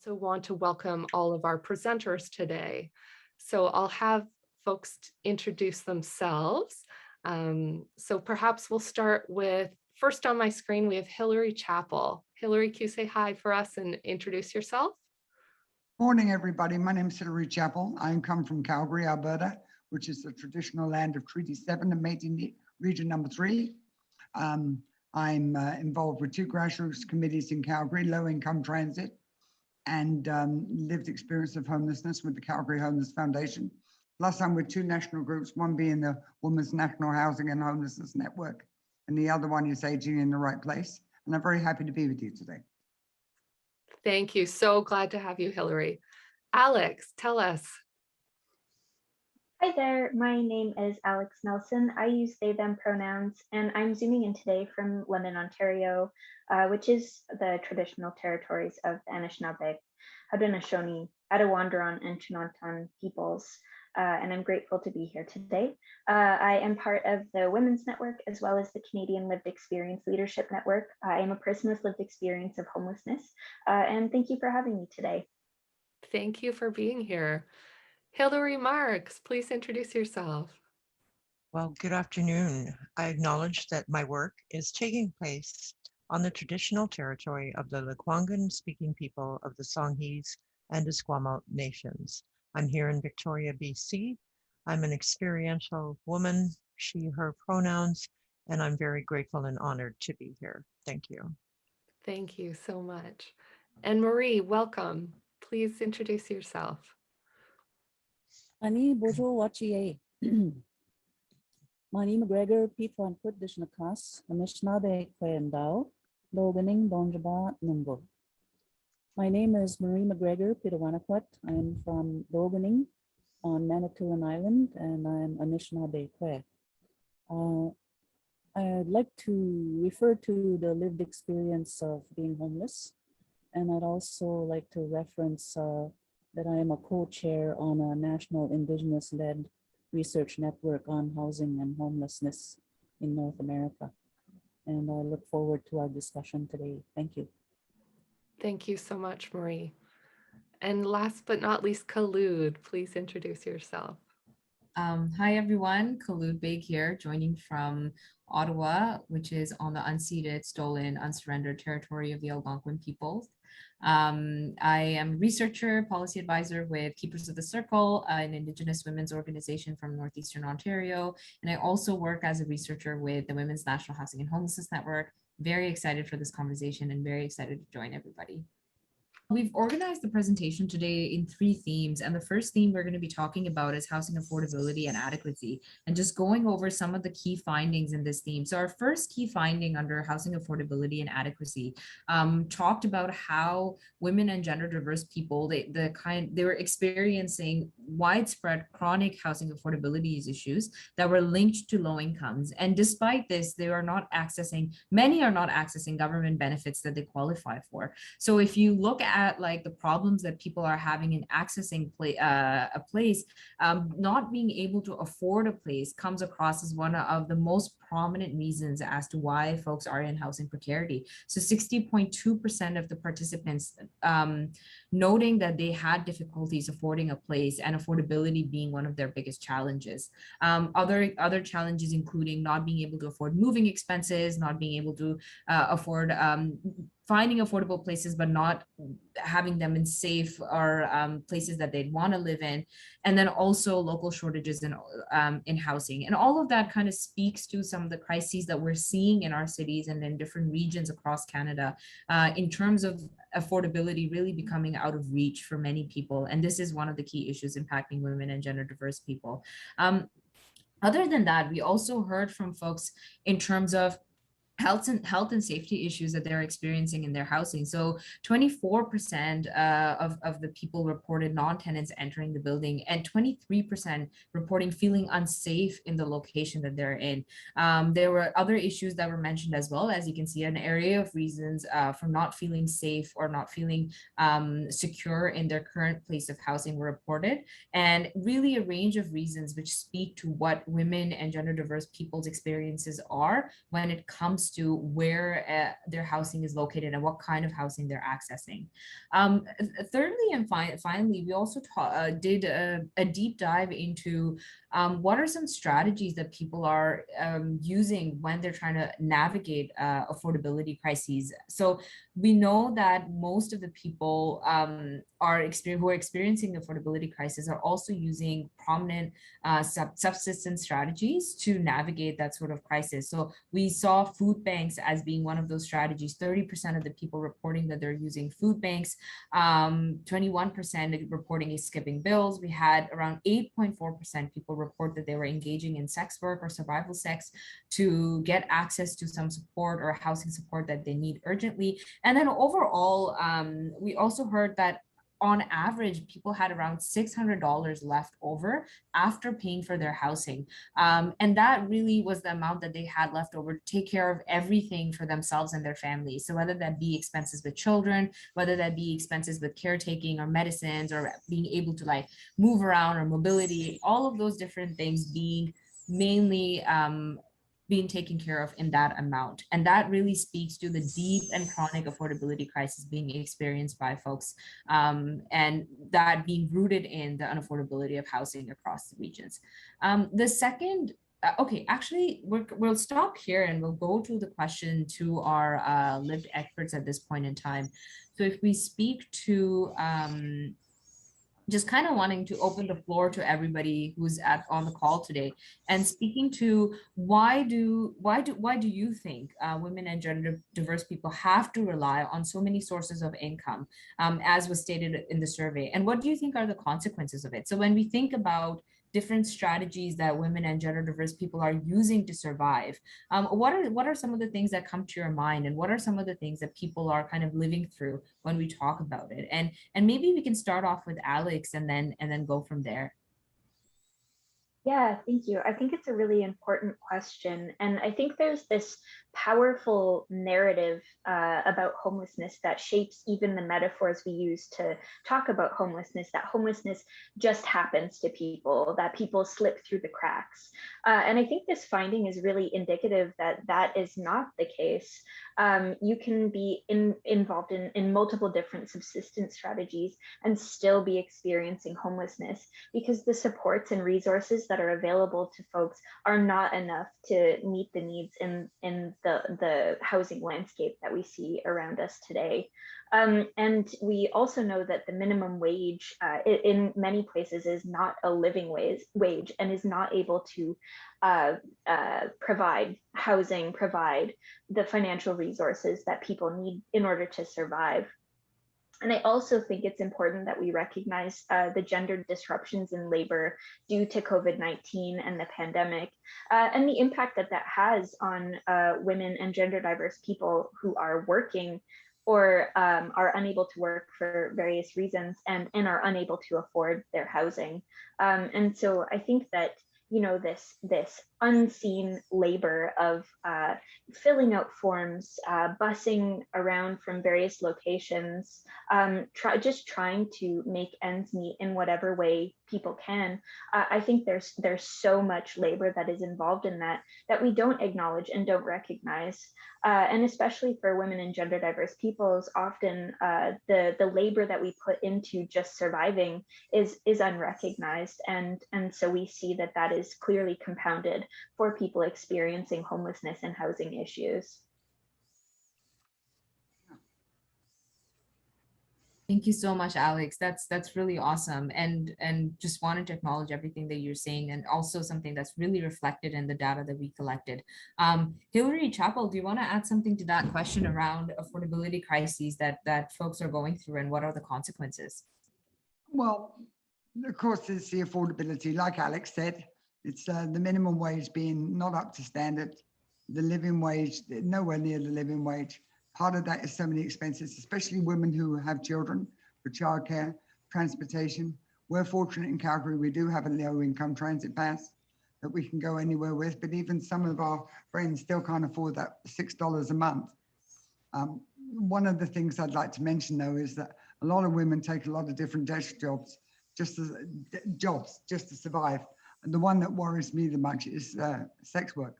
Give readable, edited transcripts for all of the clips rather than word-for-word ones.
So want to welcome all of our presenters today. So I'll have folks introduce themselves. So perhaps we'll start with, first on my screen, we have Hillary Chappell. Hillary, can you say hi for us and introduce yourself? Morning, everybody. My name is Hillary Chappell. I come from Calgary, Alberta, which is the traditional land of Treaty 7 and Métis Region number 3. I'm involved with 2 grassroots committees in Calgary, low-income transit and lived experience of homelessness with the Calgary Homeless Foundation. Plus, I'm with 2 national groups, one being the Women's National Housing and Homelessness Network, and the other one is Aging in the Right Place. And I'm very happy to be with you today. Thank you. So glad to have you, Hillary. Alex, tell us. Hi there, my name is Alex Nelson. I use they, them pronouns, and I'm zooming in today from London, Ontario, which is the traditional territories of the Anishinaabe, Haudenosaunee, Attawandaron, and Chinantan peoples. And I'm grateful to be here today. I am part of the Women's Network as well as the Canadian Lived Experience Leadership Network. I am a person with lived experience of homelessness, and thank you for having me today. Thank you for being here. Hillary Marks, please introduce yourself. Well, good afternoon. I acknowledge that my work is taking place on the traditional territory of the Lekwungen speaking people of the Songhees and Esquimalt nations. I'm here in Victoria, BC. I'm an experiential woman, she, her pronouns, and I'm very grateful and honored to be here. Thank you. Thank you so much. And Marie, welcome. Please introduce yourself. Ani bonjour wachiye. Mani McGregor, P1 Put Dishnakas, Anishinaabe Kwendao, Loganing Donjaba Numbo. My name is Marie McGregor, Pitawanakwat. I am from Loganing on Manitoulin Island, and I'm Anishinaabe Kwe. I'd like to refer to the lived experience of being homeless, and I'd also like to reference that I am a co-chair on a national Indigenous-led research network on housing and homelessness in North America. And I look forward to our discussion today. Thank you. Thank you so much, Marie. And last but not least, Khulud, please introduce yourself. Hi, everyone. Khulud Beg here, joining from Ottawa, which is on the unceded, stolen, unsurrendered territory of the Algonquin peoples. I am a researcher, policy advisor with Keepers of the Circle, an Indigenous women's organization from Northeastern Ontario. And I also work as a researcher with the Women's National Housing and Homelessness Network. Very excited for this conversation and very excited to join everybody. We've organized the presentation today in 3 themes, and the first theme we're going to be talking about is housing affordability and adequacy, and just going over some of the key findings in this theme. So our first key finding under housing affordability and adequacy talked about how women and gender diverse people, they were experiencing widespread chronic housing affordability issues that were linked to low incomes. And despite this, many are not accessing government benefits that they qualify for. So if you look at like the problems that people are having in accessing a place, not being able to afford a place comes across as one of the most prominent reasons as to why folks are in housing precarity. So 60.2% of the participants noting that they had difficulties affording a place, and affordability being one of their biggest challenges. Other challenges including not being able to afford moving expenses, not being able to afford finding affordable places, but not having them in safe or places that they'd want to live in. And then also local shortages in housing. And all of that kind of speaks to some of the crises that we're seeing in our cities and in different regions across Canada in terms of affordability really becoming out of reach for many people. And this is one of the key issues impacting women and gender diverse people. Other than that, we also heard from folks in terms of health and safety issues that they're experiencing in their housing. So 24% of the people reported non-tenants entering the building, and 23% reporting feeling unsafe in the location that they're in. There were other issues that were mentioned as well. As you can see, an area of reasons for not feeling safe or not feeling secure in their current place of housing were reported, and really a range of reasons which speak to what women and gender diverse people's experiences are when it comes comes to where their housing is located and what kind of housing they're accessing. Thirdly, and finally, we also did a deep dive into what are some strategies that people are using when they're trying to navigate affordability crises. So we know that most of the people who are experiencing affordability crisis are also using prominent subsistence strategies to navigate that sort of crisis. So we saw food banks as being one of those strategies. 30% of the people reporting that they're using food banks, 21% reporting is skipping bills. We had around 8.4% people report that they were engaging in sex work or survival sex to get access to some support or housing support that they need urgently. And then overall, we also heard that on average, people had around $600 left over after paying for their housing. And that really was the amount that they had left over to take care of everything for themselves and their families. So whether that be expenses with children, whether that be expenses with caretaking or medicines or being able to like move around or mobility, all of those different things being mainly being taken care of in that amount. And that really speaks to the deep and chronic affordability crisis being experienced by folks, and that being rooted in the unaffordability of housing across the regions. The second, okay, actually, we'll stop here and we'll go to the question to our lived experts at this point in time. So if we speak to just kind of wanting to open the floor to everybody who's on the call today and speaking to why do you think women and gender diverse people have to rely on so many sources of income, as was stated in the survey, and what do you think are the consequences of it? So when we think about different strategies that women and gender diverse people are using to survive, what are some of the things that come to your mind, and what are some of the things that people are kind of living through when we talk about it? And maybe we can start off with Alex and then go from there. Yeah, thank you. I think it's a really important question. And I think there's this powerful narrative about homelessness that shapes even the metaphors we use to talk about homelessness, that homelessness just happens to people, that people slip through the cracks. And I think this finding is really indicative that that is not the case. You can be involved in multiple different subsistence strategies and still be experiencing homelessness, because the supports and resources that are available to folks are not enough to meet the needs in the housing landscape that we see around us today. And we also know that the minimum wage in many places is not a living wage and is not able to provide housing, provide the financial resources that people need in order to survive. And I also think it's important that we recognize the gender disruptions in labor due to COVID-19 and the pandemic, and the impact that that has on women and gender diverse people who are working or are unable to work for various reasons and are unable to afford their housing. And so I think that, you know, this unseen labor of filling out forms, busing around from various locations, just trying to make ends meet in whatever way people can. I think there's so much labor that is involved in that we don't acknowledge and don't recognize. And especially for women and gender diverse peoples, often the labor that we put into just surviving is unrecognized. And so we see that that is clearly compounded for people experiencing homelessness and housing issues. Thank you so much, Alex. That's really awesome. And just wanted to acknowledge everything that you're saying, and also something that's really reflected in the data that we collected. Hillary Chappell, do you want to add something to that question around affordability crises that folks are going through, and what are the consequences? Well, of course, it's the affordability. Like Alex said, it's the minimum wage being not up to standard, the living wage, nowhere near the living wage. Part of that is so many expenses, especially women who have children, for childcare, transportation. We're fortunate in Calgary, we do have a low income transit pass that we can go anywhere with, but even some of our friends still can't afford that $6 a month. One of the things I'd like to mention though is that a lot of women take a lot of different desk jobs just to survive. And the one that worries me the most is sex work.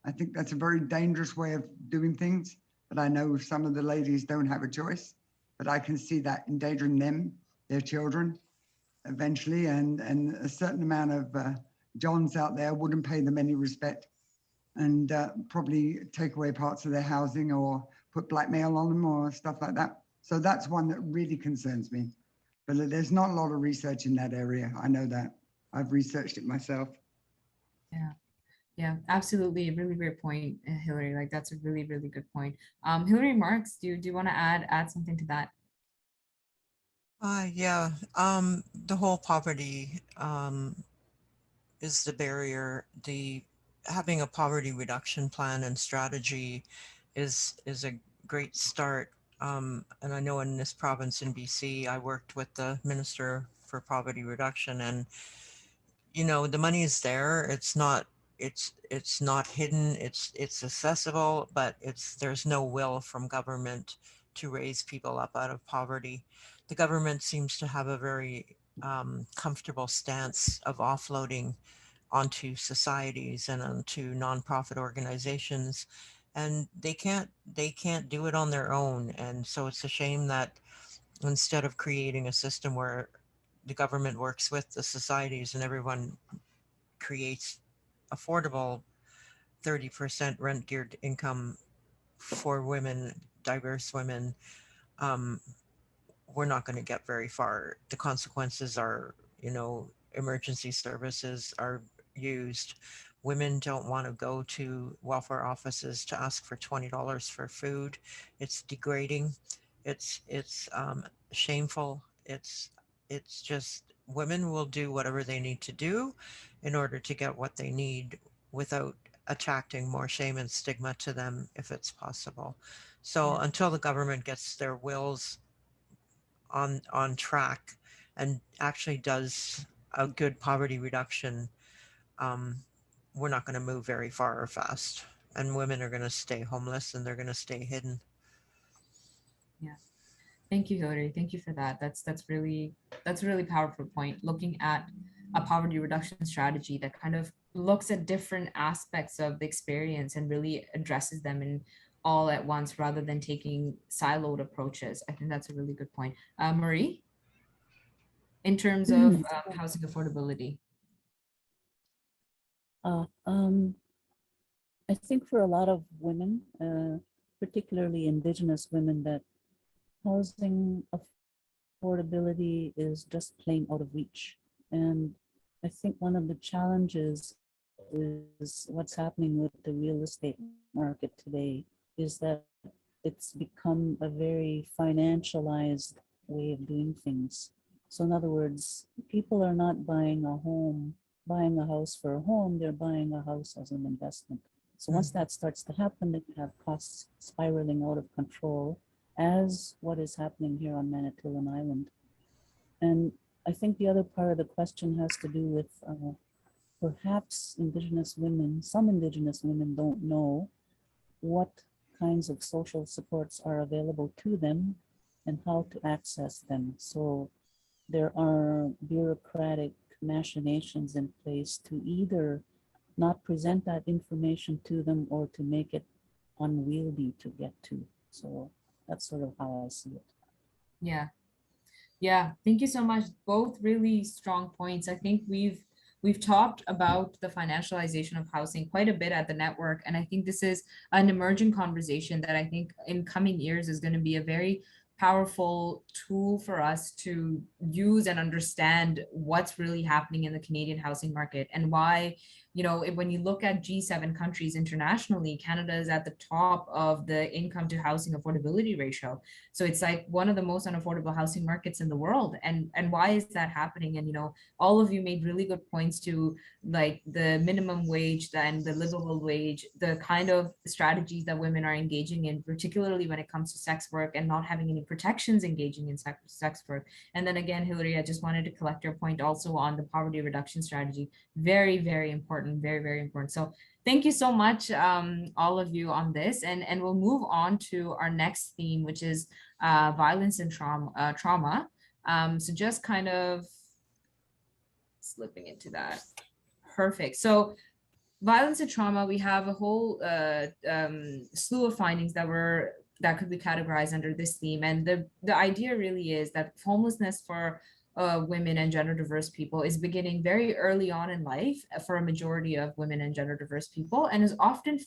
I think that's a very dangerous way of doing things, but I know some of the ladies don't have a choice, but I can see that endangering them, their children eventually, and a certain amount of Johns out there wouldn't pay them any respect and probably take away parts of their housing or put blackmail on them or stuff like that. So that's one that really concerns me. But there's not a lot of research in that area. I know that. I've researched it myself. Yeah. Yeah, absolutely. A really great point, Hillary. Like that's a really, really good point. Hillary Marks, do you want to add something to that? Yeah, the whole poverty is the barrier. The having a poverty reduction plan and strategy is a great start. And I know in this province in BC, I worked with the Minister for Poverty Reduction, and you know the money is there. It's not hidden. It's accessible, but there's no will from government to raise people up out of poverty. The government seems to have a very comfortable stance of offloading onto societies and onto nonprofit organizations, and they can't do it on their own. And so it's a shame that instead of creating a system where the government works with the societies and everyone creates affordable 30% rent geared income for women, diverse women, um, we're not going to get very far. The consequences are, emergency services are used. Women don't want to go to welfare offices to ask for $20 for food. It's degrading. It's shameful. It's just women will do whatever they need to do in order to get what they need without attracting more shame and stigma to them if it's possible. So Yeah. until the government gets their wills on track and actually does a good poverty reduction, um, we're not going to move very far or fast. And women are going to stay homeless and they're going to stay hidden. Yeah. Thank you, Hillary. Thank you for that. That's a really powerful point. Looking at a poverty reduction strategy that kind of looks at different aspects of the experience and really addresses them in all at once rather than taking siloed approaches. I think that's a really good point. Marie, in terms of housing affordability. Uh, um, I think for a lot of women, particularly Indigenous women, that housing affordability is just plain out of reach. And I think one of the challenges is what's happening with the real estate market today is that it's become a very financialized way of doing things. So in other words, people are not buying a home, buying a house for a home, they're buying a house as an investment. So once that starts to happen, then you have costs spiraling out of control, as what is happening here on Manitoulin Island. And I think the other part of the question has to do with perhaps Indigenous women, some Indigenous women don't know what kinds of social supports are available to them and how to access them. So there are bureaucratic machinations in place to either not present that information to them or to make it unwieldy to get to. So that's sort of how I see it. Yeah. Yeah, thank you so much. Both really strong points. I think we've talked about the financialization of housing quite a bit at the network, and I think this is an emerging conversation that I think in coming years is going to be a very powerful tool for us to use and understand what's really happening in the Canadian housing market and why, when you look at G7 countries internationally, Canada is at the top of the income to housing affordability ratio. So it's like one of the most unaffordable housing markets in the world. And why is that happening? And all of you made really good points to like the minimum wage and the livable wage, the kind of strategies that women are engaging in, particularly when it comes to sex work and not having any protections engaging in sex work. And then again, Hillary, I just wanted to collect your point also on the poverty reduction strategy. Very, very important, very, very important. So thank you so much, all of you on this. And we'll move on to our next theme, which is violence and trauma. So just kind of slipping into that. Perfect. So violence and trauma, we have a whole slew of findings that could be categorized under this theme. And the idea really is that homelessness for women and gender diverse people is beginning very early on in life for a majority of women and gender diverse people, and is often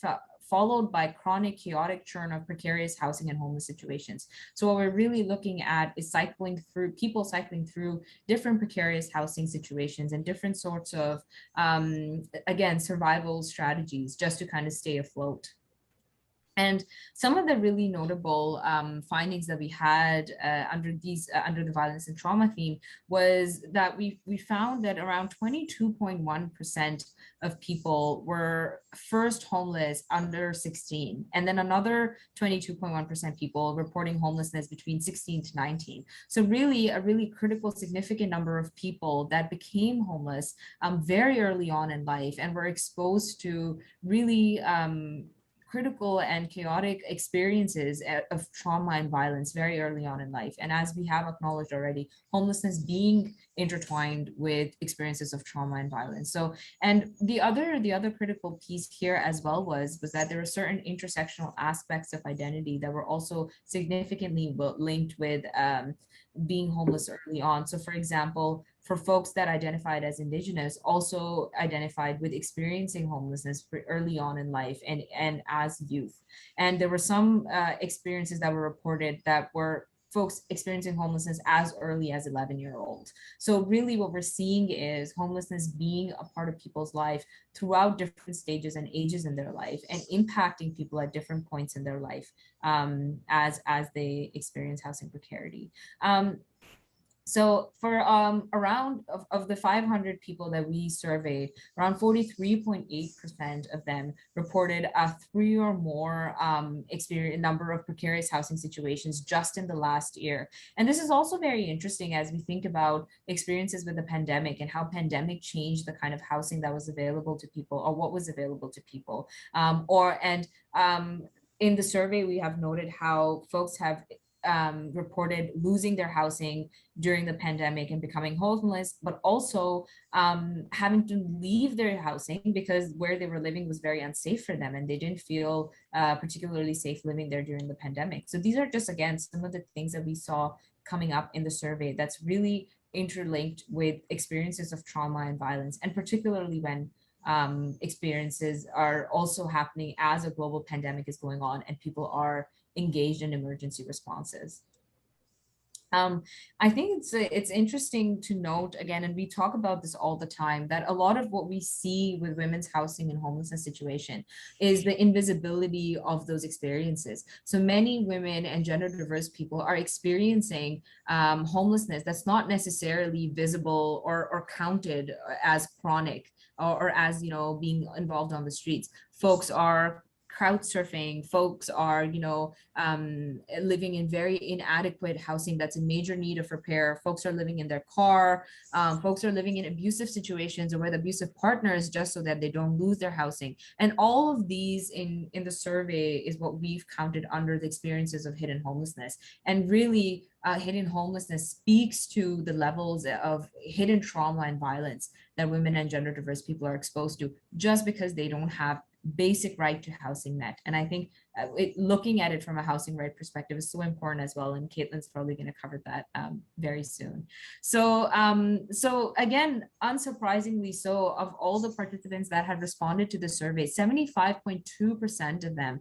followed by chronic chaotic churn of precarious housing and homeless situations. So what we're really looking at is people cycling through different precarious housing situations and different sorts of, again, survival strategies just to kind of stay afloat. And some of the really notable findings that we had under the violence and trauma theme was that we found that around 22.1% of people were first homeless under 16, and then another 22.1% people reporting homelessness between 16 to 19. So really a really critical, significant number of people that became homeless very early on in life and were exposed to really critical and chaotic experiences of trauma and violence very early on in life. And as we have acknowledged already, homelessness being intertwined with experiences of trauma and violence. So, and the other critical piece here as well was that there were certain intersectional aspects of identity that were also significantly linked with being homeless early on. So for example, for folks that identified as Indigenous, also identified with experiencing homelessness early on in life and as youth. And there were some experiences that were reported that were folks experiencing homelessness as early as 11-year-old. So really what we're seeing is homelessness being a part of people's life throughout different stages and ages in their life, and impacting people at different points in their life as they experience housing precarity. So for around of the 500 people that we surveyed, around 43.8% of them reported a 3 or more number of precarious housing situations just in the last year. And this is also very interesting as we think about experiences with the pandemic and how pandemic changed the kind of housing that was available to people, or what was available to people. In the survey, we have noted how folks have reported losing their housing during the pandemic and becoming homeless, but also having to leave their housing because where they were living was very unsafe for them, and they didn't feel particularly safe living there during the pandemic. So these are just, again, some of the things that we saw coming up in the survey that's really interlinked with experiences of trauma and violence, and particularly when experiences are also happening as a global pandemic is going on and people are engaged in emergency responses. I think it's interesting to note again, and we talk about this all the time, that a lot of what we see with women's housing and homelessness situation is the invisibility of those experiences. So many women and gender diverse people are experiencing homelessness that's not necessarily visible or counted as chronic or as, you know, being involved on the streets. Folks are crowd surfing, folks are, living in very inadequate housing that's in major need of repair. Folks are living in their car. Folks are living in abusive situations or with abusive partners just so that they don't lose their housing. And all of these in the survey is what we've counted under the experiences of hidden homelessness. And really, hidden homelessness speaks to the levels of hidden trauma and violence that women and gender diverse people are exposed to just because they don't have basic right to housing met. And I think looking at it from a housing right perspective is so important as well. And Caitlin's probably going to cover that very soon. So, so again, unsurprisingly so, of all the participants that had responded to the survey, 75.2% of them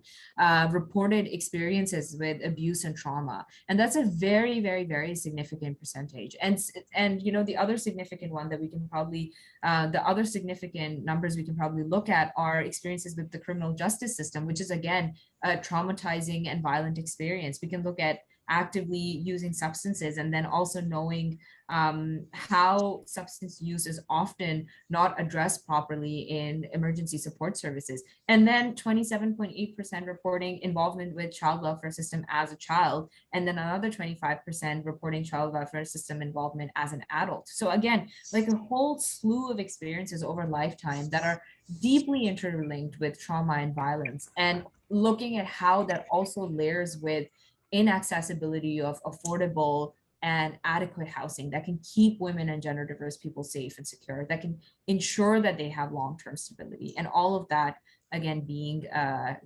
reported experiences with abuse and trauma. And that's a very, very, very significant percentage. And you know, the other significant one that we can probably, the other significant numbers we can probably look at are experiences with the criminal justice system, which is again a traumatizing and violent experience. We can look at actively using substances, and then also knowing how substance use is often not addressed properly in emergency support services. And then 27.8% reporting involvement with child welfare system as a child, and then another 25% reporting child welfare system involvement as an adult. So again, like a whole slew of experiences over lifetime that are deeply interlinked with trauma and violence, and looking at how that also layers with inaccessibility of affordable and adequate housing that can keep women and gender diverse people safe and secure, that can ensure that they have long-term stability. And all of that, again, being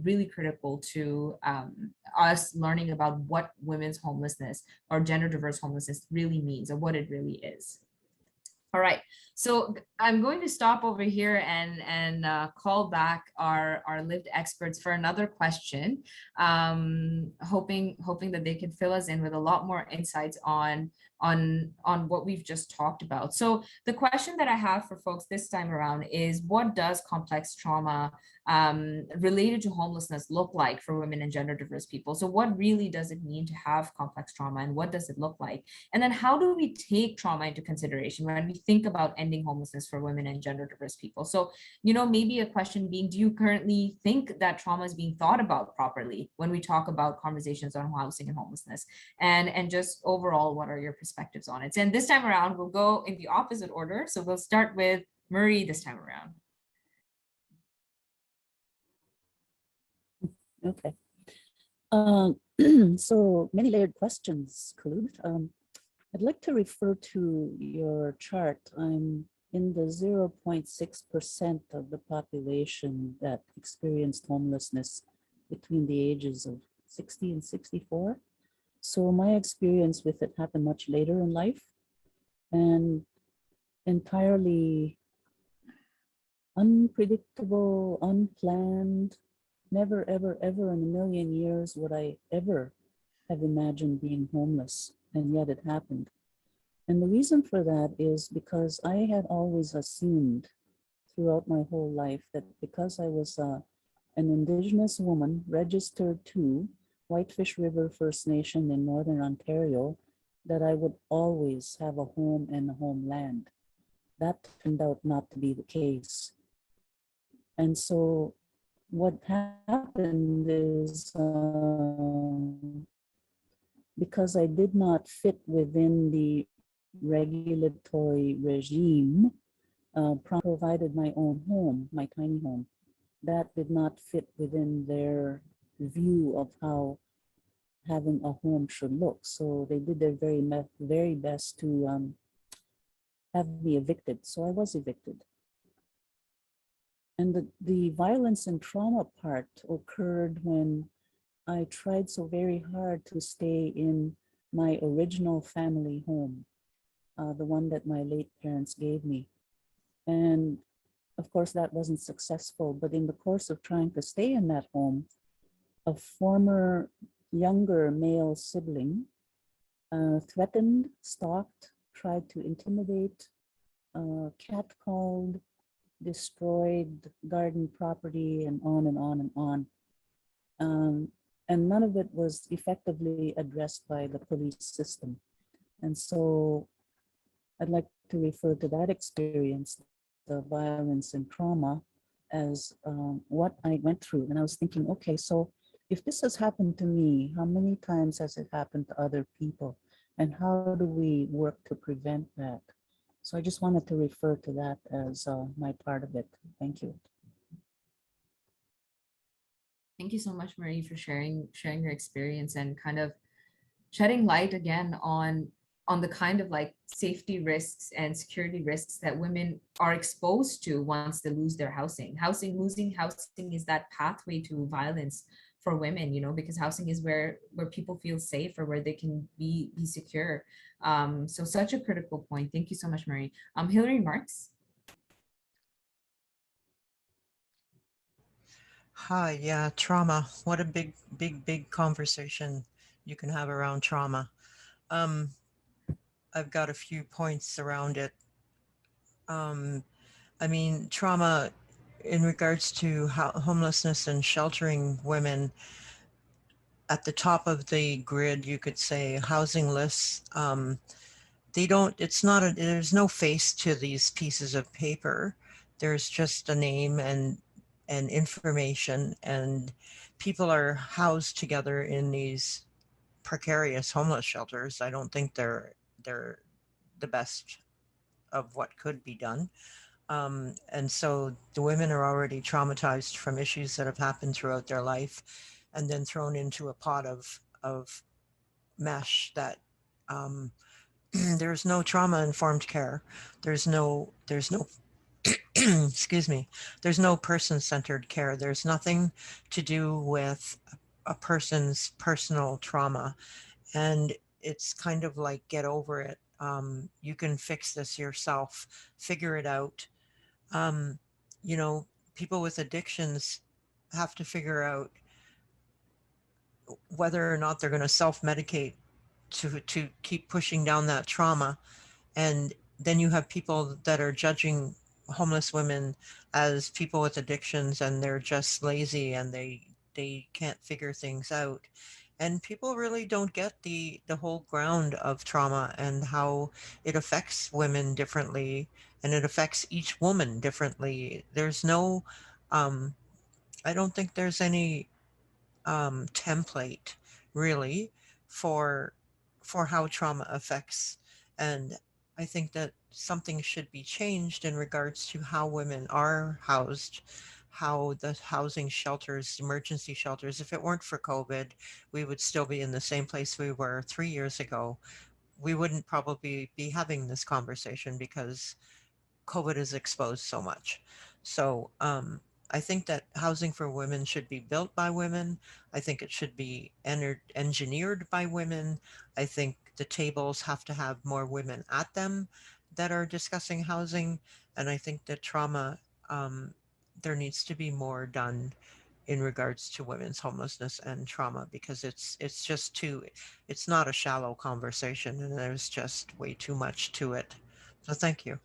really critical to us learning about what women's homelessness or gender diverse homelessness really means, or what it really is. All right, so I'm going to stop over here and call back our lived experts for another question, hoping that they can fill us in with a lot more insights on what we've just talked about. So the question that I have for folks this time around is, what does complex trauma related to homelessness look like for women and gender diverse people? So what really does it mean to have complex trauma, and what does it look like? And then how do we take trauma into consideration when we think about ending homelessness for women and gender diverse people? So, maybe a question being, do you currently think that trauma is being thought about properly when we talk about conversations on housing and homelessness? And just overall, what are your perspectives on it? And this time around, we'll go in the opposite order. So we'll start with Marie this time around. Okay. So many layered questions, Khulud. I'd like to refer to your chart. I'm in the 0.6% of the population that experienced homelessness between the ages of 60 and 64. So my experience with it happened much later in life, and entirely unpredictable, unplanned. Never, ever, ever in a million years would I ever have imagined being homeless, and yet it happened. And the reason for that is because I had always assumed throughout my whole life that because I was an Indigenous woman registered to Whitefish River First Nation in Northern Ontario, that I would always have a home and a homeland. That turned out not to be the case. And so what happened is because I did not fit within the regulatory regime, provided my own home, my tiny home, that did not fit within their view of how having a home should look. So they did their very best to have me evicted. So I was evicted. And the violence and trauma part occurred when I tried so very hard to stay in my original family home, the one that my late parents gave me. And of course, that wasn't successful. But in the course of trying to stay in that home, a former younger male sibling threatened, stalked, tried to intimidate, catcalled, destroyed garden property, and on and on and on. And none of it was effectively addressed by the police system. And so I'd like to refer to that experience, the violence and trauma, as what I went through. And I was thinking, okay, so if this has happened to me, how many times has it happened to other people? And how do we work to prevent that? So I just wanted to refer to that as my part of it. Thank you. Thank you so much, Marie, for sharing your experience and kind of shedding light again on the kind of like safety risks and security risks that women are exposed to once they lose their housing. Losing housing is that pathway to violence for women, because housing is where people feel safe or where they can be secure. So such a critical point. Thank you so much, Marie. Hillary Marks. Hi, yeah, trauma. What a big conversation you can have around trauma. I've got a few points around it. I mean, trauma in regards to homelessness and sheltering women at the top of the grid, you could say housing lists. There's no face to these pieces of paper. There's just a name and information, and people are housed together in these precarious homeless shelters. I don't think they're the best of what could be done. And so the women are already traumatized from issues that have happened throughout their life, and then thrown into a pot of mesh that there's no trauma-informed care. There's no excuse me, there's no person-centered care. There's nothing to do with a person's personal trauma. And it's kind of like, get over it. You can fix this yourself, figure it out. Um, you know, people with addictions have to figure out whether or not they're going to self-medicate to keep pushing down that trauma. And then you have people that are judging homeless women as people with addictions, and they're just lazy and they can't figure things out. And people really don't get the whole ground of trauma and how it affects women differently, and it affects each woman differently. There's no I don't think there's any template really for how trauma affects. And I think that something should be changed in regards to how women are housed, how the housing shelters, emergency shelters. If it weren't for COVID, we would still be in the same place we were 3 years ago. We wouldn't probably be having this conversation because COVID has exposed so much. So I think that housing for women should be built by women. I think it should be engineered by women. I think the tables have to have more women at them that are discussing housing. And I think that trauma, there needs to be more done in regards to women's homelessness and trauma, because it's just too, it's not a shallow conversation, and there's just way too much to it. So thank you.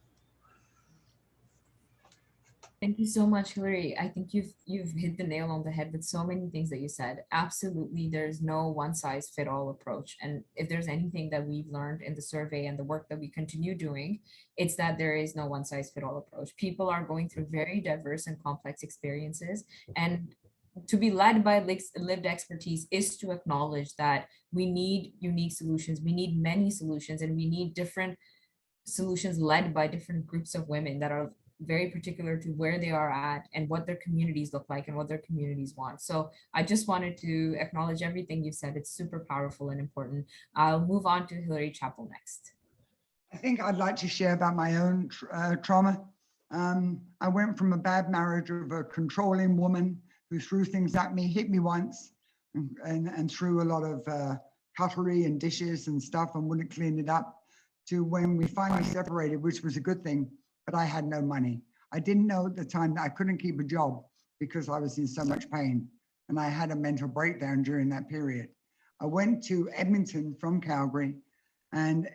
Thank you so much, Hillary. I think you've hit the nail on the head with so many things that you said. Absolutely, there's no one size fit all approach. And if there's anything that we've learned in the survey and the work that we continue doing, it's that there is no one size fit all approach. People are going through very diverse and complex experiences, and to be led by lived expertise is to acknowledge that we need unique solutions, we need many solutions, and we need different solutions led by different groups of women that are very particular to where they are at and what their communities look like and what their communities want. So I just wanted to acknowledge everything you said. It's super powerful and important. I'll move on to Hillary Chappell next. I think I'd like to share about my own trauma. I went from a bad marriage of a controlling woman who threw things at me, hit me once, and threw a lot of cutlery and dishes and stuff and wouldn't clean it up, to when we finally separated, which was a good thing, but I had no money. I didn't know at the time that I couldn't keep a job because I was in so much pain, and I had a mental breakdown during that period. I went to Edmonton from Calgary, and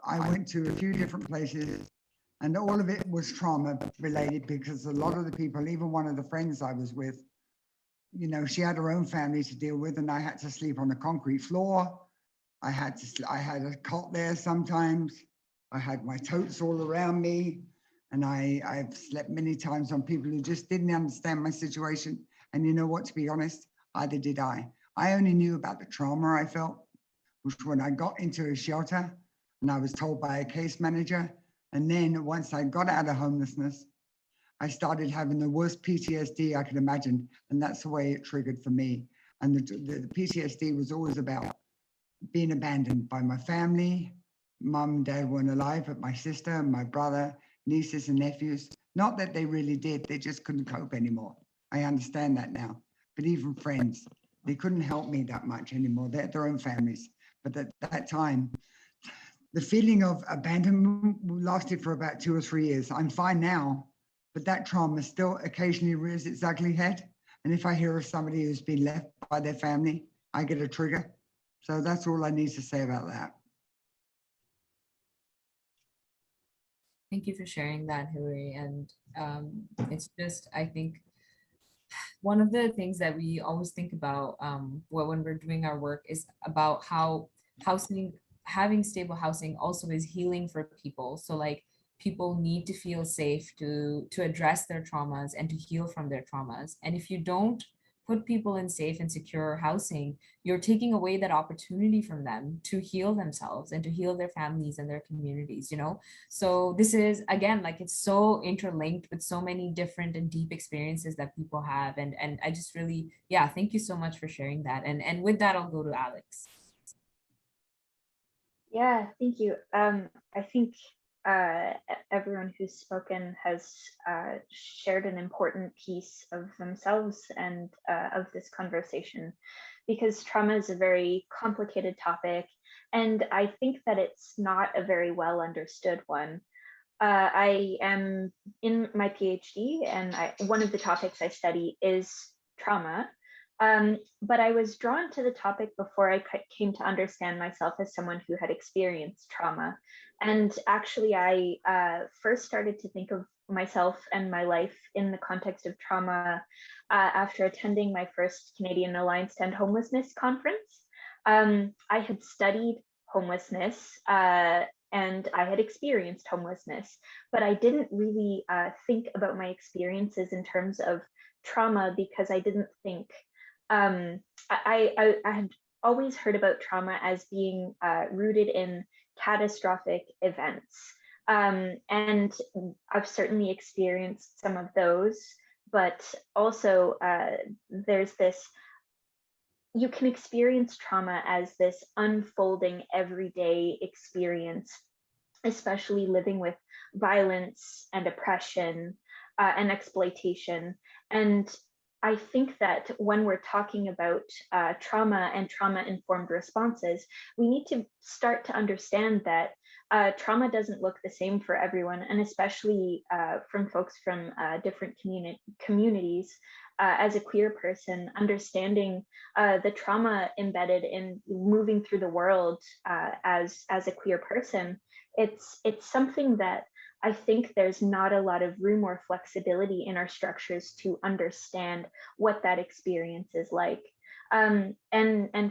I went to a few different places, and all of it was trauma related, because a lot of the people, even one of the friends I was with, you know, she had her own family to deal with, and I had to sleep on a concrete floor. I had a cot there sometimes. I had my totes all around me, and I've slept many times on people who just didn't understand my situation. And you know what, to be honest, either did I. I only knew about the trauma I felt, which when I got into a shelter and I was told by a case manager. And then once I got out of homelessness, I started having the worst PTSD I could imagine. And that's the way it triggered for me. And the PTSD was always about being abandoned by my family. Mom and dad weren't alive, but my sister and my brother, nieces and nephews, not that they really did, they just couldn't cope anymore. I understand that now. But even friends, they couldn't help me that much anymore. They had their own families. But at that time, the feeling of abandonment lasted for about 2 or 3 years. I'm fine now, but that trauma still occasionally rears its ugly head. And if I hear of somebody who's been left by their family, I get a trigger. So that's all I need to say about that. Thank you for sharing that, Hillary. And it's just, I think, one of the things that we always think about when we're doing our work is about how housing, having stable housing also is healing for people. So like, people need to feel safe to address their traumas and to heal from their traumas. And if you don't put people in safe and secure housing, you're taking away that opportunity from them to heal themselves and to heal their families and their communities, you know? So this is, again, like, it's so interlinked with so many different and deep experiences that people have. And I just really, yeah, thank you so much for sharing that. And with that, I'll go to Alex. Yeah, thank you. I think everyone who's spoken has shared an important piece of themselves and of this conversation, because trauma is a very complicated topic, and I think that it's not a very well understood one. I am in my PhD, and one of the topics I study is trauma. But I was drawn to the topic before I came to understand myself as someone who had experienced trauma. And actually, I first started to think of myself and my life in the context of trauma after attending my first Canadian Alliance to End Homelessness conference. I had studied homelessness and I had experienced homelessness, but I didn't really think about my experiences in terms of trauma, because I didn't think I had always heard about trauma as being rooted in catastrophic events. And I've certainly experienced some of those, but also there's this, you can experience trauma as this unfolding everyday experience, especially living with violence and oppression and exploitation. And I think that when we're talking about trauma and trauma informed responses, we need to start to understand that trauma doesn't look the same for everyone, and especially from folks from different communities. As a queer person, understanding the trauma embedded in moving through the world as a queer person, it's something that I think there's not a lot of room or flexibility in our structures to understand what that experience is like. And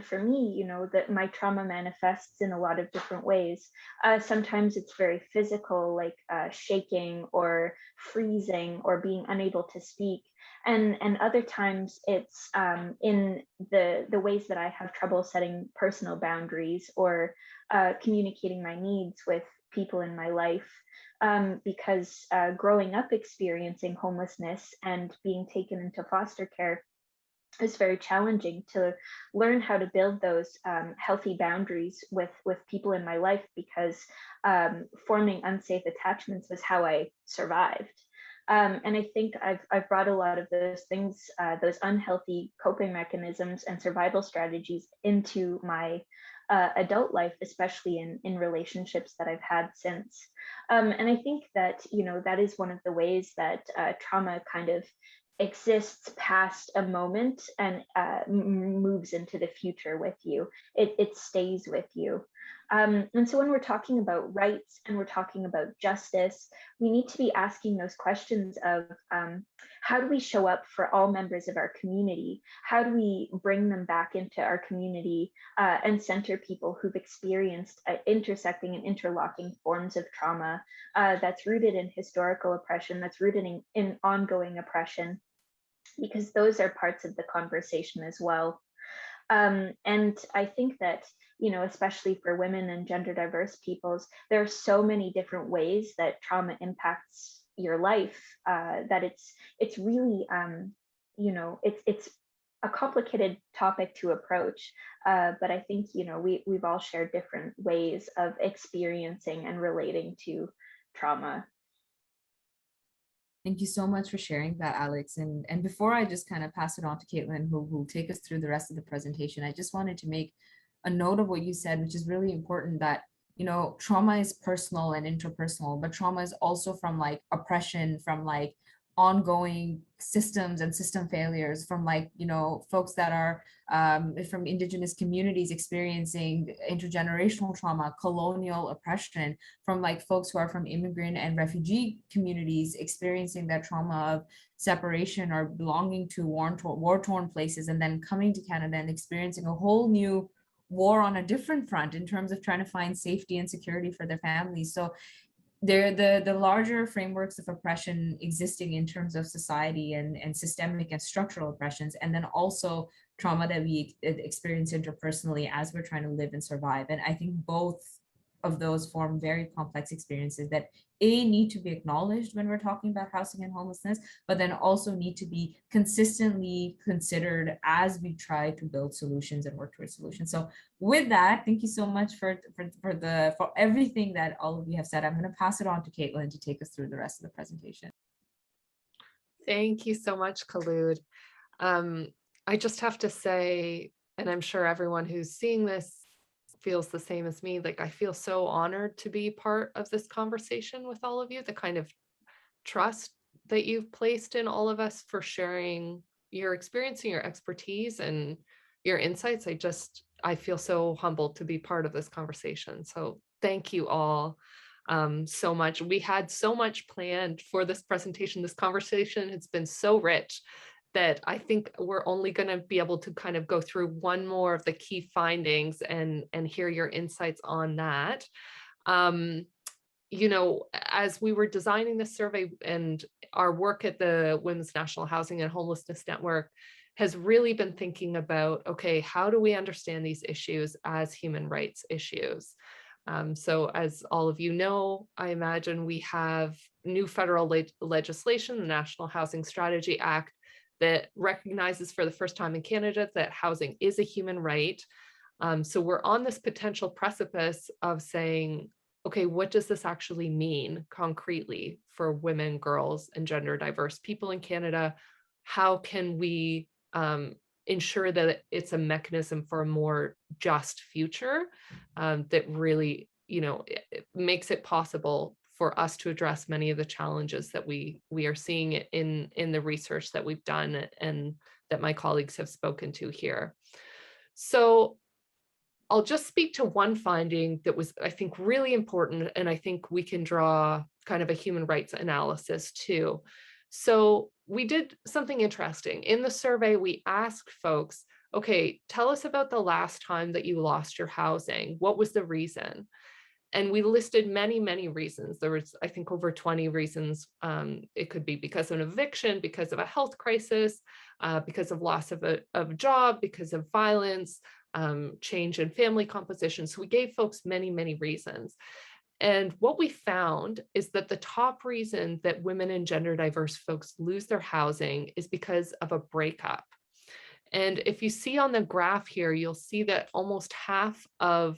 for me, you know, that my trauma manifests in a lot of different ways. Sometimes it's very physical, like shaking or freezing or being unable to speak. And other times it's in the ways that I have trouble setting personal boundaries or communicating my needs with people in my life. Because growing up experiencing homelessness and being taken into foster care is very challenging to learn how to build those healthy boundaries with people in my life, because forming unsafe attachments was how I survived. And I think I've brought a lot of those things, those unhealthy coping mechanisms and survival strategies into my adult life, especially in relationships that I've had since. And I think that, you know, that is one of the ways that trauma kind of exists past a moment and moves into the future with you. It stays with you. And so when we're talking about rights and we're talking about justice, we need to be asking those questions of how do we show up for all members of our community? How do we bring them back into our community and center people who've experienced intersecting and interlocking forms of trauma that's rooted in historical oppression, that's rooted in ongoing oppression, because those are parts of the conversation as well. And I think that, you know, especially for women and gender diverse peoples, there are so many different ways that trauma impacts your life that it's really, you know, it's a complicated topic to approach. But I think, you know, we've all shared different ways of experiencing and relating to trauma. Thank you so much for sharing that, Alex. And before I just kind of pass it on to Caitlin, who will take us through the rest of the presentation, I just wanted to make a note of what you said, which is really important, that, you know, trauma is personal and interpersonal, but trauma is also from like oppression, from like ongoing systems and system failures, from like, you know, folks that are from indigenous communities experiencing intergenerational trauma, colonial oppression, from like folks who are from immigrant and refugee communities experiencing that trauma of separation or belonging to war-torn places, and then coming to Canada and experiencing a whole new war on a different front in terms of trying to find safety and security for their families. So they're the larger frameworks of oppression existing in terms of society and systemic and structural oppressions, and then also trauma that we experience interpersonally as we're trying to live and survive. And I think both of those form very complex experiences that need to be acknowledged when we're talking about housing and homelessness, but then also need to be consistently considered as we try to build solutions and work towards solutions. So with that, thank you so much for everything that all of you have said. I'm going to pass it on to Caitlin to take us through the rest of the presentation. Thank you so much, Khulud. I just have to say, and I'm sure everyone who's seeing this feels the same as me, like I feel so honored to be part of this conversation with all of you, the kind of trust that you've placed in all of us for sharing your experience and your expertise and your insights. I feel so humbled to be part of this conversation. So thank you all so much. We had so much planned for this presentation. This conversation has been so rich that I think we're only going to be able to kind of go through one more of the key findings and hear your insights on that. You know, as we were designing this survey, and our work at the Women's National Housing and Homelessness Network has really been thinking about, okay, how do we understand these issues as human rights issues? So as all of you know, I imagine we have new federal legislation, the National Housing Strategy Act, that recognizes for the first time in Canada that housing is a human right. So we're on this potential precipice of saying, okay, what does this actually mean concretely for women, girls, and gender diverse people in Canada? How can we ensure that it's a mechanism for a more just future that really, you know, it makes it possible for us to address many of the challenges that we are seeing in the research that we've done and that my colleagues have spoken to here. So I'll just speak to one finding that was, I think, really important, and I think we can draw kind of a human rights analysis too. So we did something interesting. In the survey, we asked folks, okay, tell us about the last time that you lost your housing. What was the reason? And we listed many, many reasons. There was, I think, over 20 reasons. It could be because of an eviction, because of a health crisis, because of loss of a job, because of violence, change in family composition. So we gave folks many, many reasons. And what we found is that the top reason that women and gender diverse folks lose their housing is because of a breakup. And if you see on the graph here, you'll see that almost half of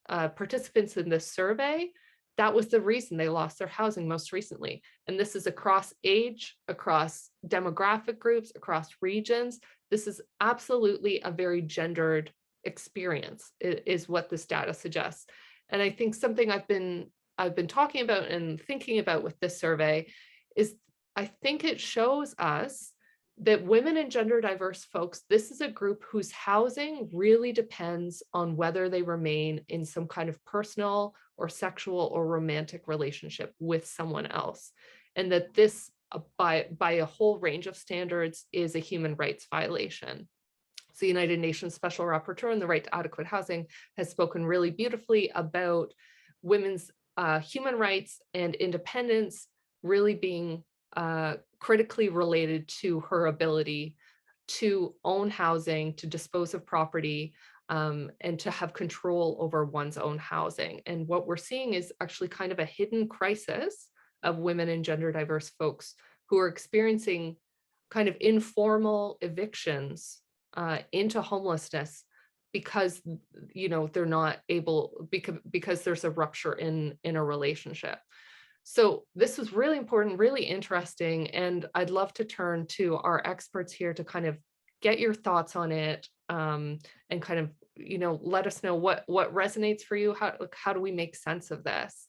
participants in this survey, that was the reason they lost their housing most recently. And this is across age, across demographic groups, across regions. This is absolutely a very gendered experience, is what this data suggests. And I think something I've been talking about and thinking about with this survey is I think it shows us that women and gender diverse folks, this is a group whose housing really depends on whether they remain in some kind of personal or sexual or romantic relationship with someone else. And that this, by a whole range of standards, is a human rights violation. So the United Nations Special Rapporteur on the right to adequate housing has spoken really beautifully about women's human rights and independence really being critically related to her ability to own housing, to dispose of property, and to have control over one's own housing. And what we're seeing is actually kind of a hidden crisis of women and gender diverse folks who are experiencing kind of informal evictions into homelessness because, you know, they're not able, because there's a rupture in a relationship. So this was really important, really interesting, and I'd love to turn to our experts here to kind of get your thoughts on it, and kind of, you know, let us know what resonates for you. How do we make sense of this?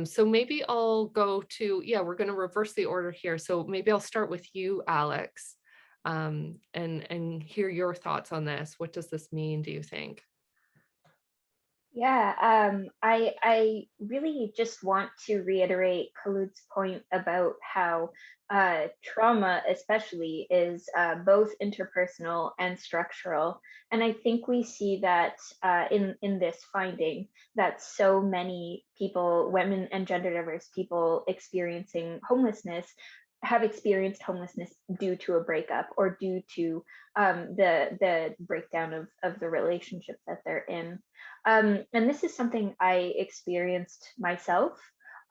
So maybe I'll go to, yeah, we're going to reverse the order here. So maybe I'll start with you, Alex, and hear your thoughts on this. What does this mean, do you think? Yeah, I really just want to reiterate Khulud's point about how trauma especially is both interpersonal and structural. And I think we see that in this finding that so many people, women and gender diverse people experiencing homelessness, have experienced homelessness due to a breakup or due to the breakdown of the relationship that they're in. And this is something I experienced myself,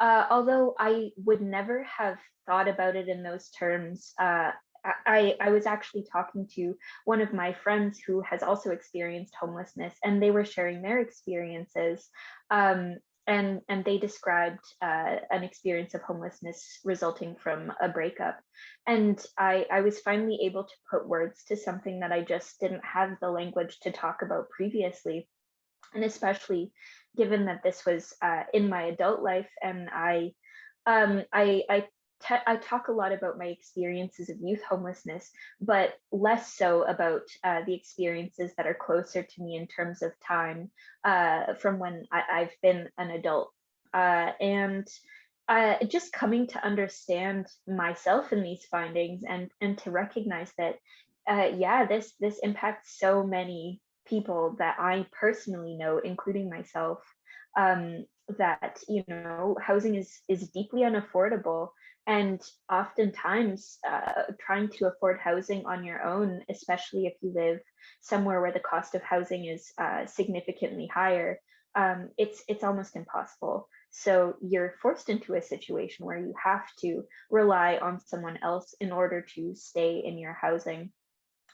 although I would never have thought about it in those terms. I was actually talking to one of my friends who has also experienced homelessness, and they were sharing their experiences. And they described an experience of homelessness resulting from a breakup. And I was finally able to put words to something that I just didn't have the language to talk about previously. And especially given that this was in my adult life, and I talk a lot about my experiences of youth homelessness, but less so about the experiences that are closer to me in terms of time from when I've been an adult. And just coming to understand myself in these findings, and to recognize that, yeah, this impacts so many people that I personally know, including myself. That, you know, housing is deeply unaffordable, and oftentimes trying to afford housing on your own, especially if you live somewhere where the cost of housing is significantly higher, it's almost impossible. So you're forced into a situation where you have to rely on someone else in order to stay in your housing.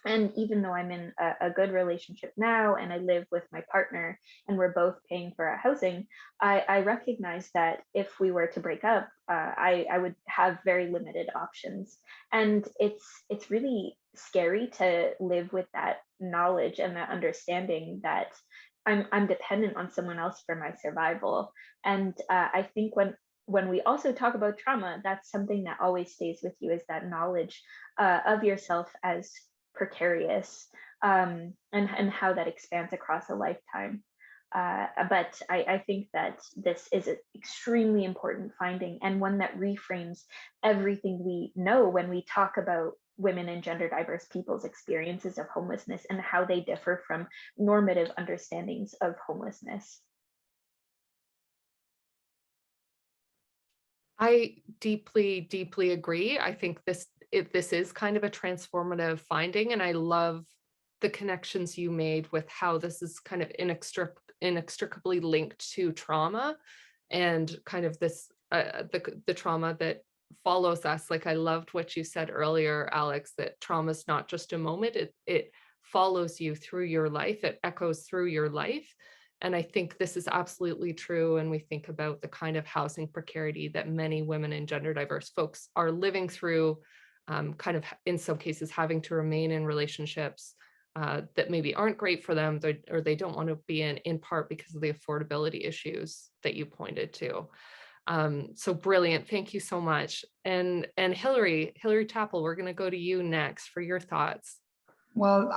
And even though I'm in a good relationship now, and I live with my partner, and we're both paying for our housing, I recognize that if we were to break up, I would have very limited options. And it's really scary to live with that knowledge and that understanding that I'm dependent on someone else for my survival. And I think when we also talk about trauma, that's something that always stays with you, is that knowledge of yourself as precarious, and how that expands across a lifetime. But I think that this is an extremely important finding, and one that reframes everything we know when we talk about women and gender diverse people's experiences of homelessness and how they differ from normative understandings of homelessness. I deeply, deeply agree. I think this is kind of a transformative finding, and I love the connections you made with how this is kind of inextricably linked to trauma, and kind of this the trauma that follows us. Like, I loved what you said earlier, Alex, that trauma is not just a moment; it follows you through your life. It echoes through your life. And I think this is absolutely true. And we think about the kind of housing precarity that many women and gender diverse folks are living through, kind of in some cases having to remain in relationships that maybe aren't great for them, or they don't want to be in part because of the affordability issues that you pointed to. So brilliant. Thank you so much. And Hillary Chappell, we're going to go to you next for your thoughts. Well,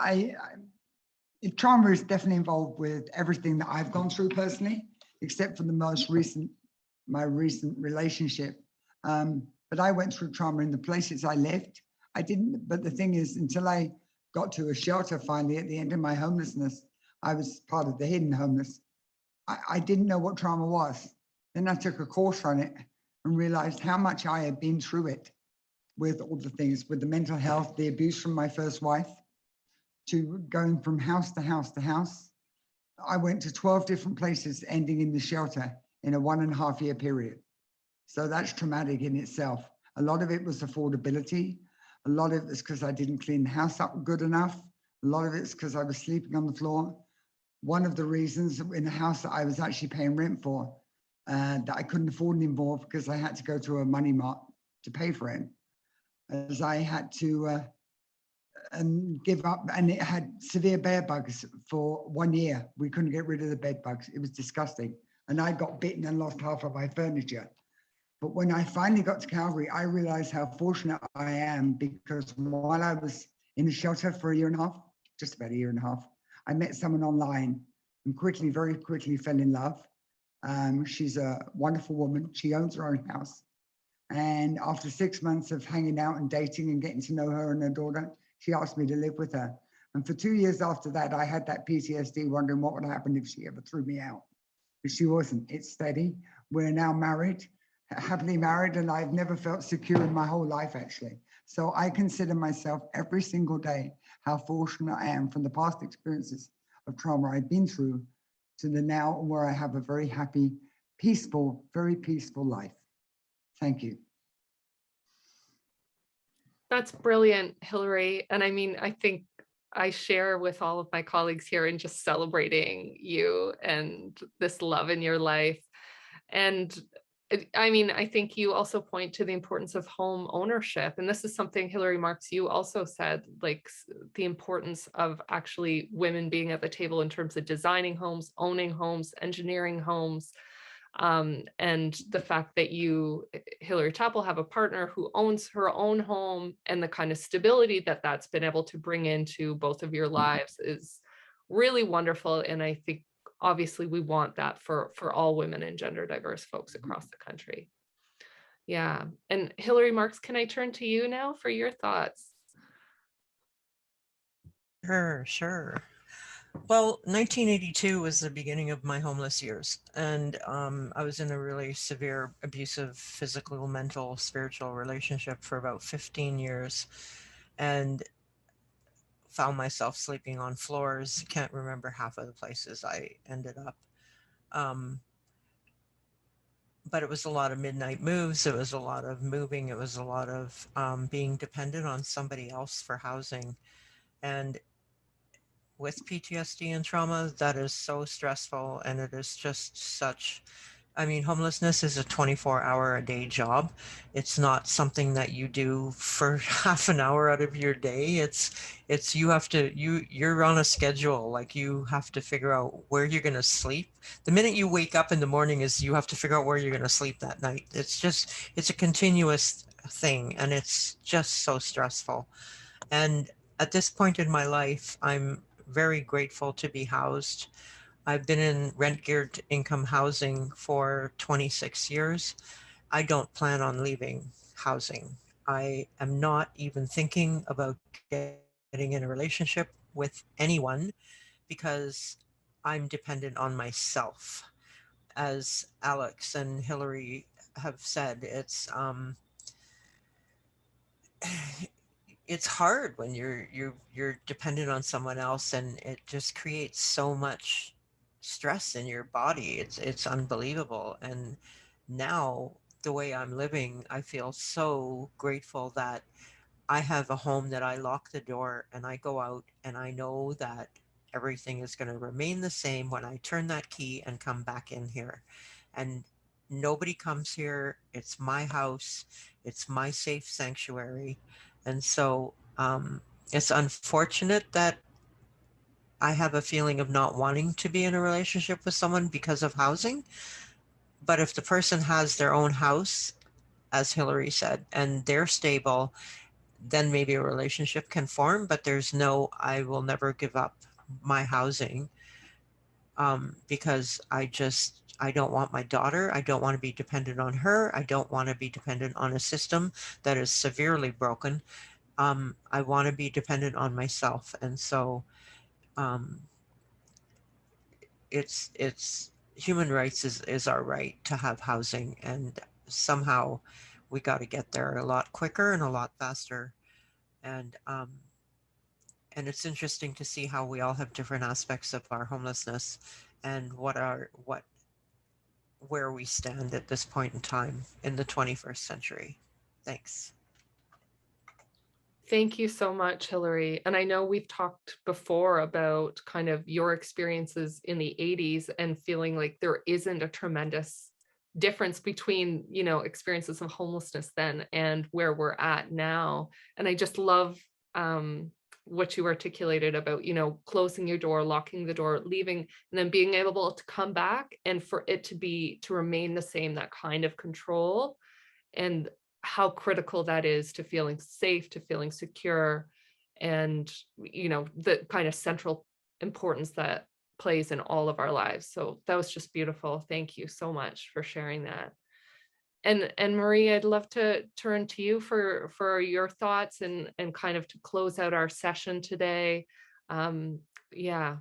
trauma is definitely involved with everything that I've gone through personally, except for my recent relationship. But I went through trauma in the places I lived. I didn't, but the thing is, until I got to a shelter finally at the end of my homelessness, I was part of the hidden homeless. I didn't know what trauma was. Then I took a course on it and realized how much I had been through it, with all the things, with the mental health, the abuse from my first wife, to going from house to house to house. I went to 12 different places, ending in the shelter in a 1.5 year period. So that's traumatic in itself. A lot of it was affordability. A lot of it was because I didn't clean the house up good enough. A lot of it's because I was sleeping on the floor. One of the reasons in the house that I was actually paying rent for, that I couldn't afford anymore because I had to go to a money mart to pay for it, as I had to and give up, and it had severe bed bugs for 1 year. We couldn't get rid of the bed bugs. It was disgusting. And I got bitten and lost half of my furniture. But when I finally got to Calgary, I realized how fortunate I am, because while I was in the shelter for 1.5 years, just about 1.5 years, I met someone online and very quickly fell in love. She's a wonderful woman. She owns her own house. And after 6 months of hanging out and dating and getting to know her and her daughter, she asked me to live with her. And for 2 years after that, I had that PTSD, wondering what would happen if she ever threw me out. But she wasn't. It's steady. We're now married. happily married, and I've never felt secure in my whole life, actually. So I consider myself every single day how fortunate I am from the past experiences of trauma I've been through to the now where I have a very happy, peaceful, very peaceful life. Thank you. That's brilliant, Hillary. And I mean, I think I share with all of my colleagues here in just celebrating you and this love in your life. And I mean, I think you also point to the importance of home ownership. And this is something, Hillary Marks, you also said, like the importance of actually women being at the table in terms of designing homes, owning homes, engineering homes. And the fact that you, Hillary Chappell, have a partner who owns her own home, and the kind of stability that that's been able to bring into both of your lives is really wonderful. And I think obviously we want that for all women and gender diverse folks across the country. Yeah. And Hillary Marks, can I turn to you now for your thoughts? Sure. Well, 1982 was the beginning of my homeless years, and I was in a really severe, abusive, physical, mental, spiritual relationship for about 15 years, and found myself sleeping on floors. Can't remember half of the places I ended up. But it was a lot of midnight moves. It was a lot of moving. It was a lot of being dependent on somebody else for housing. And with PTSD and trauma, that is so stressful, and it is just such, I mean, homelessness is a 24-hour-a-day job. It's not something that you do for half an hour out of your day. It's you have to, you're on a schedule. Like, you have to figure out where you're going to sleep. The minute you wake up in the morning is you have to figure out where you're going to sleep that night. It's a continuous thing, and it's just so stressful. And at this point in my life, I'm very grateful to be housed. I've been in rent geared income housing for 26 years. I don't plan on leaving housing. I am not even thinking about getting in a relationship with anyone because I'm dependent on myself. As Alex and Hillary have said, it's hard when you're dependent on someone else, and it just creates so much stress in your body. It's unbelievable. And now, the way I'm living, I feel so grateful that I have a home that I lock the door and I go out and I know that everything is going to remain the same when I turn that key and come back in here. And nobody comes here. It's my house. It's my safe sanctuary. And so it's unfortunate that I have a feeling of not wanting to be in a relationship with someone because of housing. But if the person has their own house, as Hillary said, and they're stable, then maybe a relationship can form. But there's no, I will never give up my housing because I don't want my daughter. I don't want to be dependent on her. I don't want to be dependent on a system that is severely broken. I want to be dependent on myself. And so um, it's human rights is our right to have housing, and somehow we got to get there a lot quicker and a lot faster. And it's interesting to see how we all have different aspects of our homelessness and where we stand at this point in time in the 21st century. Thanks. Thank you so much, Hillary. And I know we've talked before about kind of your experiences in the 80s and feeling like there isn't a tremendous difference between, you know, experiences of homelessness then and where we're at now. And I just love what you articulated about, you know, closing your door, locking the door, leaving, and then being able to come back and for it to remain the same, that kind of control. And how critical that is to feeling safe, to feeling secure, and, you know, the kind of central importance that plays in all of our lives. So that was just beautiful. Thank you so much for sharing that. And Marie, I'd love to turn to you for your thoughts and kind of to close out our session today. Yeah.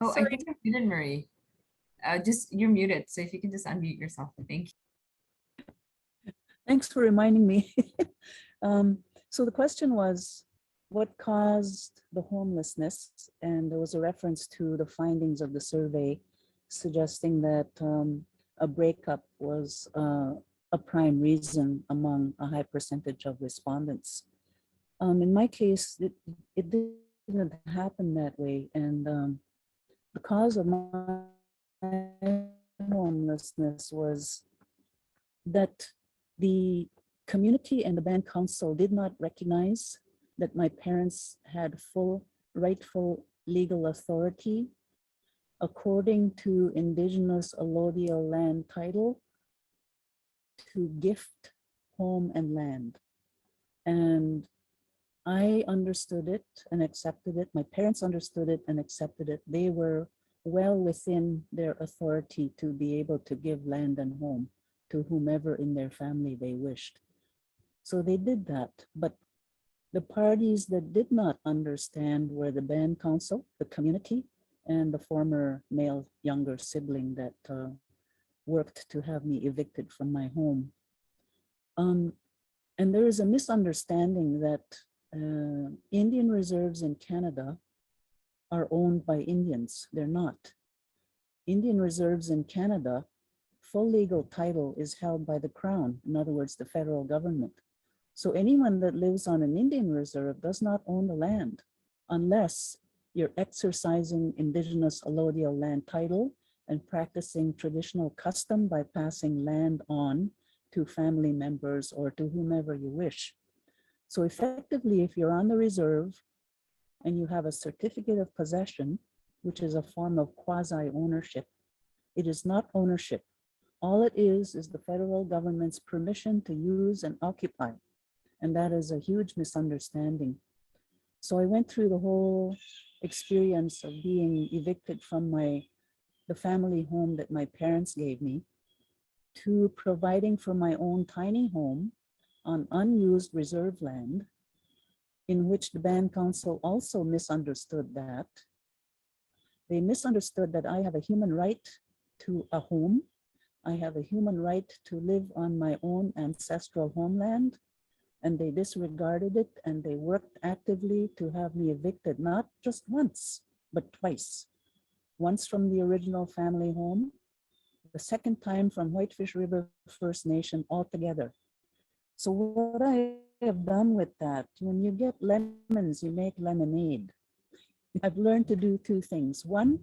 Oh, I Sorry. think you're muted, Marie. Just you're muted. So if you can just unmute yourself, thank you. Thanks for reminding me. So the question was, what caused the homelessness? And there was a reference to the findings of the survey suggesting that a breakup was a prime reason among a high percentage of respondents. In my case, it didn't happen that way. And the cause of my homelessness was that the community and the band council did not recognize that my parents had full rightful legal authority according to indigenous allodial land title to gift home and land. And I understood it and accepted it. My parents understood it and accepted it. They were well within their authority to be able to give land and home to whomever in their family they wished. So they did that. But the parties that did not understand were the band council, the community, and the former male younger sibling that worked to have me evicted from my home. And there is a misunderstanding that Indian reserves in Canada are owned by Indians. They're not. Indian reserves in Canada, full legal title is held by the Crown, in other words, the federal government. So anyone that lives on an Indian reserve does not own the land unless you're exercising indigenous allodial land title and practicing traditional custom by passing land on to family members or to whomever you wish. So effectively, if you're on the reserve and you have a certificate of possession, which is a form of quasi-ownership, it is not ownership. All it is the federal government's permission to use and occupy. And that is a huge misunderstanding. So I went through the whole experience of being evicted from the family home that my parents gave me to providing for my own tiny home on unused reserve land, in which the band council also misunderstood that. They misunderstood that I have a human right to a home. I have a human right to live on my own ancestral homeland, and they disregarded it, and they worked actively to have me evicted, not just once, but twice. Once from the original family home, the second time from Whitefish River First Nation altogether. So what I have done with that, when you get lemons, you make lemonade. I've learned to do two things. One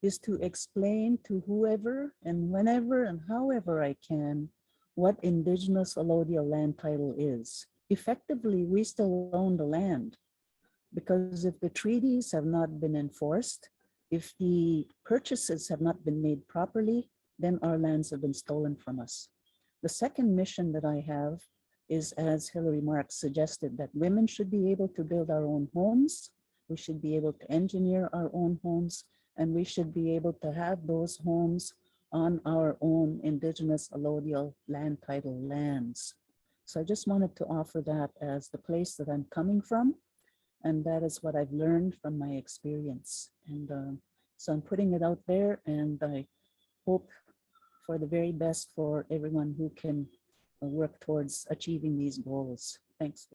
is to explain to whoever and whenever and however I can what indigenous allodial land title is. Effectively, we still own the land, because if the treaties have not been enforced, if the purchases have not been made properly, then our lands have been stolen from us. The second mission that I have is, as Hilary Marks suggested, that women should be able to build our own homes, we should be able to engineer our own homes, and we should be able to have those homes on our own indigenous allodial land title lands. So I just wanted to offer that as the place that I'm coming from, and that is what I've learned from my experience. And so I'm putting it out there, and I hope for the very best for everyone who can work towards achieving these goals. Thanks.